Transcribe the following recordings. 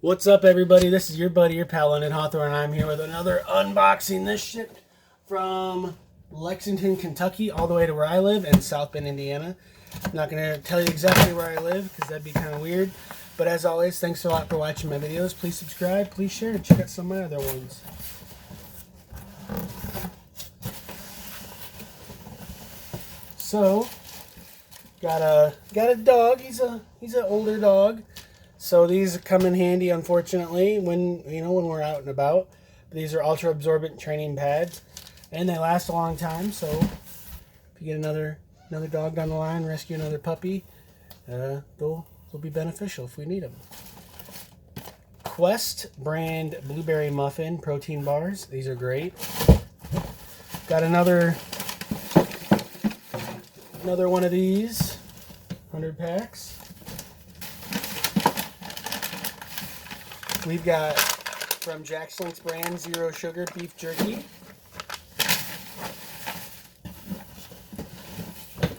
What's up, everybody? This is your buddy, your pal, London Hawthorne, and I'm here with another unboxing. This shit from Lexington, Kentucky, all the way to where I live in South Bend, Indiana. I'm not going to tell you exactly where I live because that'd be kind of weird. But as always, thanks a lot for watching my videos. Please subscribe, please share, and check out some of my other ones. So, got a dog. He's an older dog. So these come in handy, unfortunately, when we're out and about. These are ultra absorbent training pads, and they last a long time. So if you get another dog down the line, rescue another puppy, they'll be beneficial if we need them. Quest brand blueberry muffin protein bars. These are great. Got another one of these 100 packs. We've got from Jacklinks brand zero sugar beef jerky.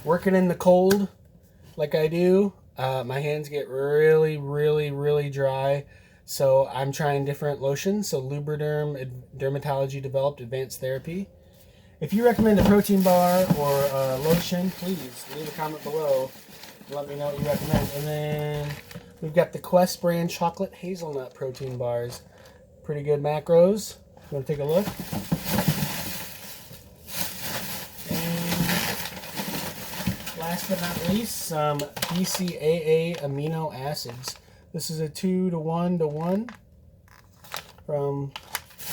Working in the cold like I do, my hands get really dry, so I'm trying different lotions. So Lubriderm dermatology developed advanced therapy. If you recommend a protein bar or a lotion, please leave a comment below and let me know what you recommend. And then we've got the Quest brand chocolate hazelnut protein bars. Pretty good macros. You want to take a look? And last but not least, some BCAA Amino acids. This is a 2-to-1 from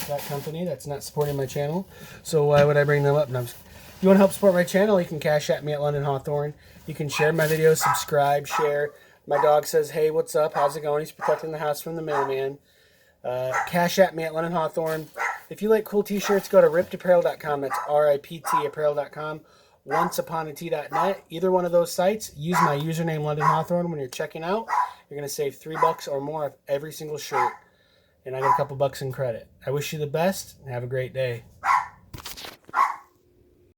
that company that's not supporting my channel. So why would I bring them up? No, if you want to help support my channel, you can cash at me at London Hawthorne. You can share my videos, subscribe, share. My dog says, hey, what's up? How's it going? He's protecting the house from the mailman. Cash at me at London Hawthorne. If you like cool t-shirts, go to riptapparel.com. That's R-I-P-T apparel.com. Onceuponat.net. Either one of those sites. Use my username London Hawthorne when you're checking out. You're going to save $3 or more of every single shirt. And I got a couple bucks in credit. I wish you the best and have a great day.